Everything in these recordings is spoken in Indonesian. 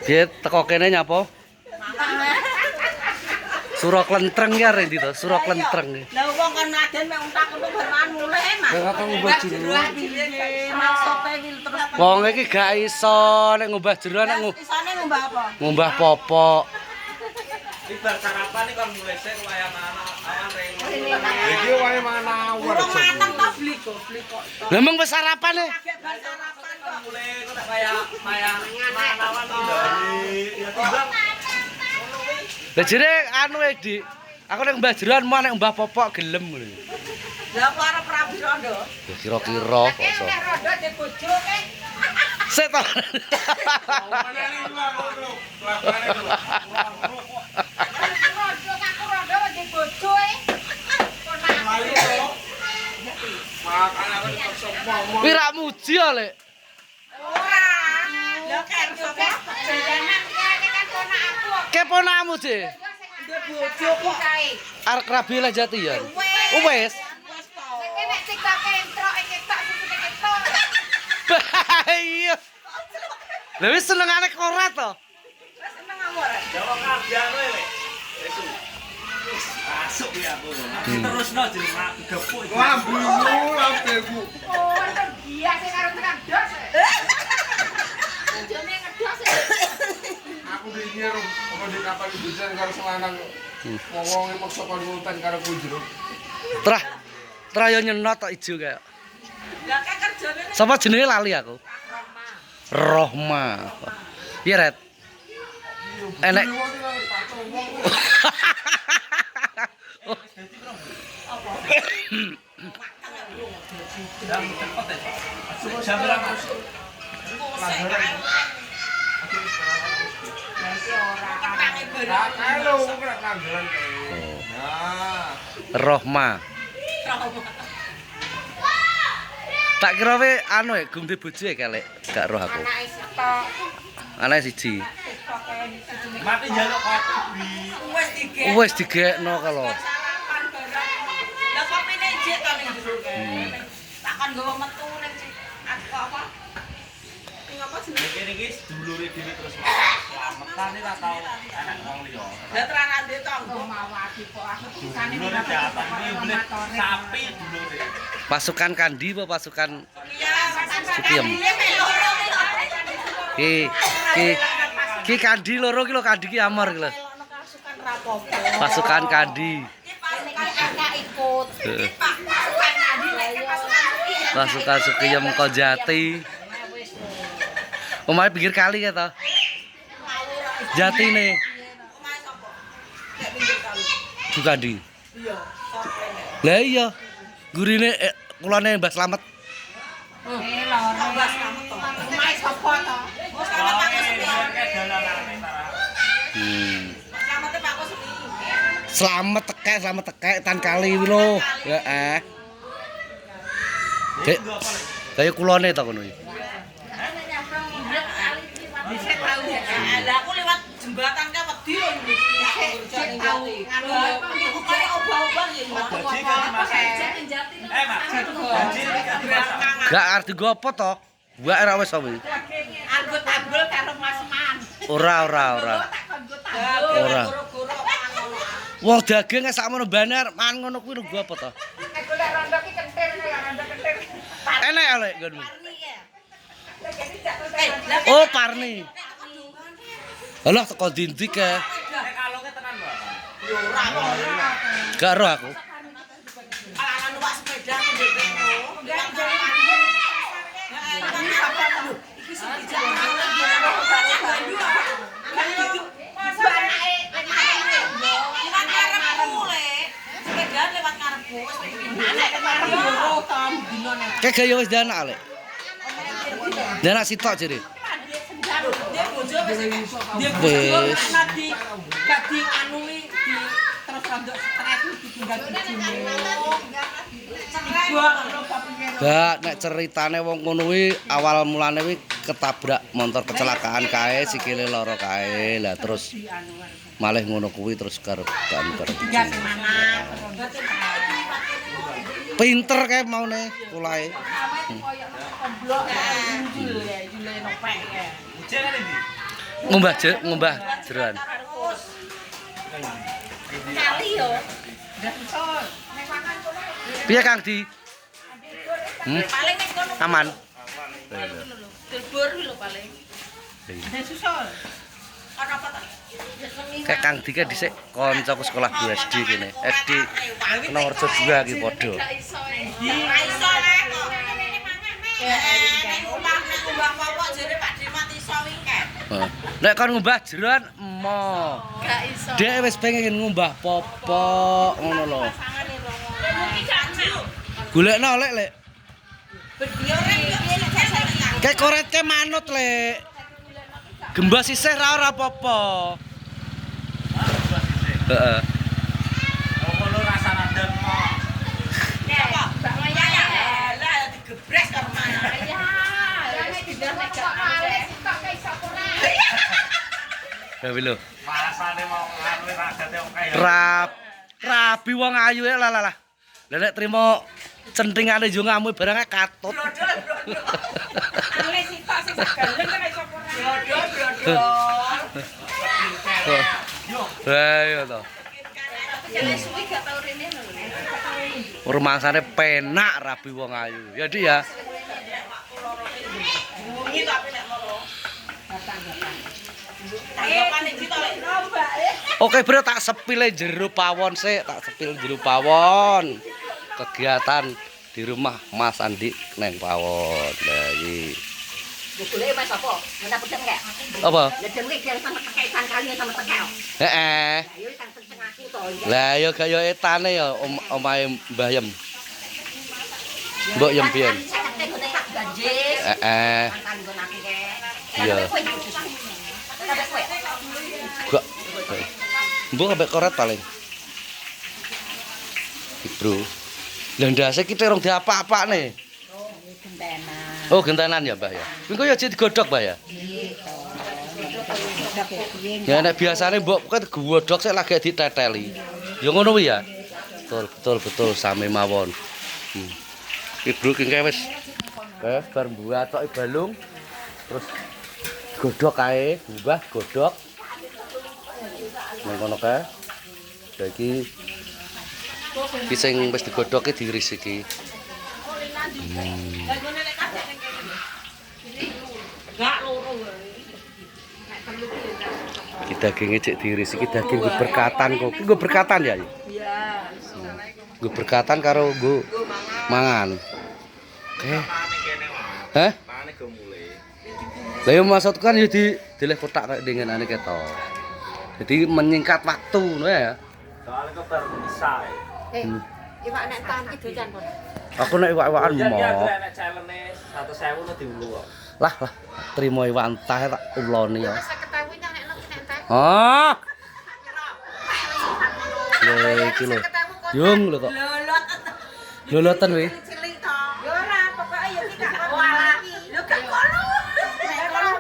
Dia teko kene nyapa? Sura klentreng ya rendi to, sura klentreng. Lah wong kan aden mek untak kudu berman mulih, Mas. Lah kok ngubah jeroan. Maksope wil terus. Wong iki gak iso nek ngubah jeroan nek Isane ngubah apa? ngumbah popok. Ibar sarapan iki kon mulai sik wayah awan rene. Iki wae mana Urung mateng to beli kok. Lah mung wis sarapan e. Kayak bar sarapan kok. Mulai kok tak kaya awan iki. Ya timbang. Lah jere anu e, Dik. Aku nek mbah jeroan mau nek mbah popok gelem ngono. Lah kok arep rabi rondo. Ya kira-kira kok iso. Nek rondo di bojo ke. Sik to. Rondo di bojo e. Kuwi ra muji ya, Lek. Ora. Lah kan sapa? Jajanan ki kan ponak aku. Keponakmu, Dik. Di bojo kok. Arek rabi lah jati ya. Wis. Wis to. Nek TikTok entrok iki tok susune ketok. Iya. Lah wis senengane kok ora to? Wis seneng awak. Jawab kabeh kowe. Itu. Masuk ya aku. Terusno jeneng gepuk iki. Lambimu, lambeku. Oh, biasa sing karo tekan dos. Jone ngedos. Aku dingin apa di kapal hujan karo selanang. Wong-wong maksa kon ngultan karo kunjro. Trah yo nyenot tok ijo kaya. Lah kan kerjane Sapa jenenge lali aku? Rohma. Iya, Red. Enek. Jam cepet ya. Jam berapa? Kalau kena kangelan kae. Nah, Rohma. Tak kira we anu ya gumde bojo ya kelek. Gak roh aku. anake sitok. Anake siji. Mati njaluk kopi bi. Wis dige. Wis digekno kalau. Sarapan barang. Lah kopine jek to ning jero kae. Takon nggawa metu ning aku apa? Ning apa jenenge? Kene iki sedulure dhewe terus slametan iki ra tau anak wong liya. Lah terane tanggo mawati kok aku pisane Dulure jatah iki boleh sapi dulure. Pasukan Kandi apa pasukan Iya, Sukiyem. Ki Kandi loro ki lho Kandi ki amor ki lho. pasukan rapopo. Pasukan Kandi. Kakak ikut. Pasukan tadi nek pasukan Pasukan Sukiyem Kojati. Omahe pinggir kali ya to. Jati nih. omahe sapa? Nek pinggir kali. Bu Kandi. Iya, sapa? Lah iya. Gurine kulane Mbah Slamet. Loro. Mbak Slamet to. Omahe sapa to? Oh, Slamet Pak Kusmi. Slamet Pak Kusmi. Slamet tekek tan kali lho. Heeh. Dek. Kaya kulane to kono iki. Dhisik tau ya. Lah aku lewat jembatan ka wedi lho iki. Dhisik tau. Aku kaya obah-obah ya. Mas. Gaji iki masak. Gak arti go apa to? Mbak ora wis apa iki? Anggut ambul karo Mas Man. Ora. Ora. Goro-goro Wong daging sakmono banar man ngono kuwi nggo apa to? nek golek rondo ki kentir ya rondo kentir. Enek lek nggonmu. Lah Oh, Parni. Alah teko dindik ke. Kalonge tenan lho. yo ora. Gak roh aku. Ala numpak sepeda ke ndek. Enggak jare. Iki sapa to? Iki sing dijak. Kayak gaya wis danak lek. Danak sitok jere. Dia bojo wis gak di anui di terus rondok stres ditinggal bojone. Gak nek ceritane wong ngono kuwi awal mulane kuwi ketabrak motor kecelakaan kae sikile lara kae. Lah terus malih ngono kuwi terus karo tinggal sing mana. pinter kae maune kulae. Komblok jule nopek ya. Jangan ini. Ngumbah jeroan. Kali yo. Piye Kang Di? Paling nek kono. Aman. Dilbur lho paling. Dan susul. Ana apa ta? Kayak Kang Di kan dhisik kancaku sekolah 2 SD kene. SD nomor 2 iki padha. Ra iso nek kok. Nek umbah popok jere Pak Di mati iso wingket. Nek kon ngumbah jeroan emo. Gak iso. Dhek wis pengen ngumbah popok ngono lho. Pasangane romo. Golekno lek. Bediore piye Kayak korete manut lek. Gembas sisih ora apa-apa. Heeh. Ngono rasane ndem kok. Apa? Mbak Maya ya. Lah digebres karo mana. Ya. Lah nek diderek gak kale kok iso ora. Ya lho. Rasane mau anu ragate oke ya. Rabi wong ayu ya lah. Lah nek trimo centingane yo ngamu barangnya katut. Ale sitok sing segeleng kok iso ora. Lah iya to. Jane suwi gak tau rene lho. Rumangsane penak rabi wong ayu. Ya Dik ya. Bunyi tapi nek loro. Tanggapan iki to lek nombak Oke bro, tak sepile jero pawon sik, tak sepil jero pawon. Kegiatan di rumah Mas Andi neng pawon. Lah iki. Golek Mas apa? Mana pedeng gak? Apa? Ledeng iki sama tekaitan kalian sama tekel. Heeh. Ayo kan teng aku to. Lah yo kaya etane ya omahe Mbah Yem. Mbok Yem biyen. Banjir. Heeh. Kan nggon aku ke. Iya. Kabeh kowe. Gak. Mbok ambek koret paling. Bro. Lah ndase ki terong diapa-apane. Gentenan. Oh, gentenan ya, Mbah ya. Engko ya digodhog, Mbah ya. Ya nek biasane mbok kan digodhog sik lagi diteteli. Ya ngono kuwi ya. Betul sami mawon. Ibu ki wis bar mbuat tok balung terus godhog kae, mbah godhog. Nang kono kae. Saiki iki sing wis digodhog ki diiris iki. gak loro. Iki daginge cek diiris iki daging nggo berkatan kok. Iki nggo berkatan ya? Iya. Nggo berkatan karo nggo mangan. Oke. Hah? Pane go mulai. Lah yo maksud kan yo dileh kotak kayak dengenane ketok. Jadi menyingkat waktu ngono ya. Soale kok bar bisa. Iwak nek tan ki dojan pun. Aku nek iwak-iwakan Iya mau. nek challenge 100.000 no diulu kok. Lah, trimo iwak entah tak uloni ya. Wis ketahui nang nek nek tan. Ah. Lha iki lho. Yung lho kok. Lolot. Loloten wi. Cilik to. Ya ora, pokoke ya iki gak kono. Lho gak kono. Nek kono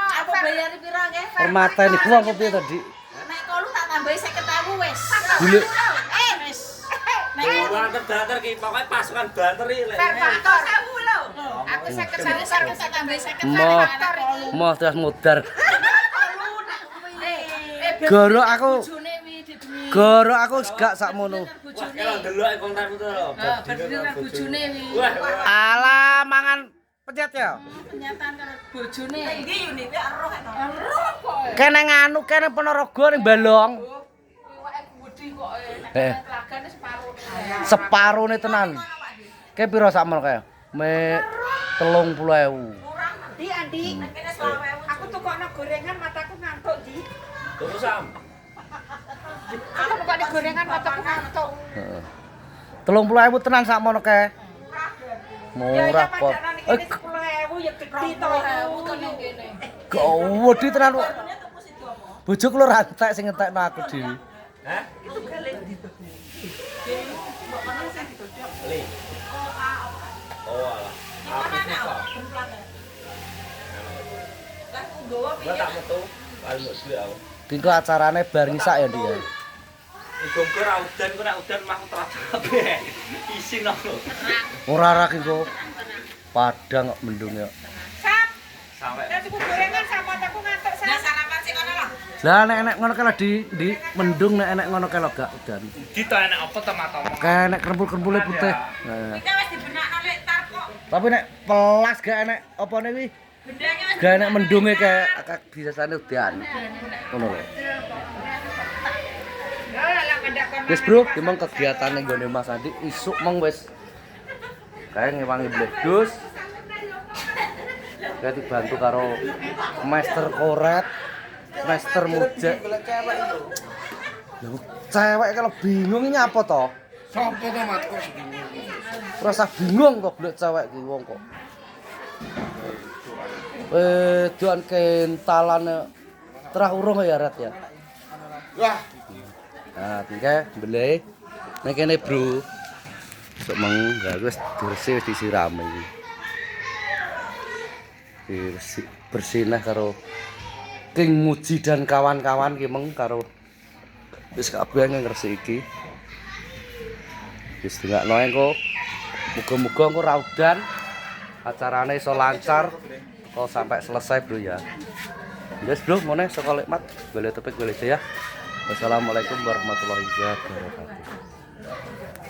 apa bayar pira nggih? Permateni wong kok piye to, Dik? Nek kono tak tambahi 50.000 wis. Gule. Wis. Banter banter ki pokoke pasukan banter iki lek. Faktor 1000 lho. Aku 50.000 tak tambahi 50.000. Moh terus mudar. Goro aku. Goro aku gak sakmono. Wah, kalau delok kontak itu lho. Berdina bojone wi. Wah, Alah mangan pencet ya. Penyataan karo bojone. Ndi unit ero kok. Ero kok. Kene nganu kene Ponorogo ning Balong. Iwake gede kok. Eh. Lagane separo. Separone tenan. Ke piro sakmon kae? Me 30.000. Di Andi. Aku tukokno gorengan mataku ngantuk di. terus sam. Aku tukokno gorengan mataku ngantuk. Heeh. 30.000 tenan sakmono kae. Murah kok. 10.000 ya gede to. Gawedi tenan kok. Bojoku lho rantek sing ngentekno aku dhewe. Hah? Li. Oh alah. Aku iki kok. Gua tak metu. Paling mbok duwe aku. Dingko acarane bar ngisak ya, Dik ya. Iku ora udan, kok nek udan mah terus kabeh. Isin lho. Ora ra kengko. Padang kok mendung ya. Sam, Sampai nek tuku gorengan sama mataku ngantuk sam. Nah sarapan Lah nek ngono kae di mendung nek ngono kae gak udan. Kita enak apa tomato? Kayak nek kerempul-kerempule putih. Nah. Kita wis dibenakno lek tar kok. Tapi nek pelas gak enek opone kuwi? Bendanya wis Gak enek mendunge kayak biasane udan. Ngono lho. Wis bro, memang kegiatan yang gue Mas Andi isuk meng wis kayak ngewangi bledus. Kayak dibantu karo master koret, master mujek. Cewek kalau bingung ini apa toh? Sopo to matku? Rasa bingung kok golek cewek ki wong kok. Doan kentalane terah urung ya Rat ya. Wah, Nah, tinggal beli. Nek kene, Bro. Sok meng, ya wis diresik wis disirami iki. Bersinah karo King Muji dan kawan-kawan ki meng karo wis kabeh ngresik iki. Wis dengakno engko. Muga-muga engko ra udan. Acarane iso lancar kok sampai selesai, Bro ya. Wis, Bro, ngene saka Lekmat, golek topik golek ya. Wassalamualaikum warahmatullahi wabarakatuh.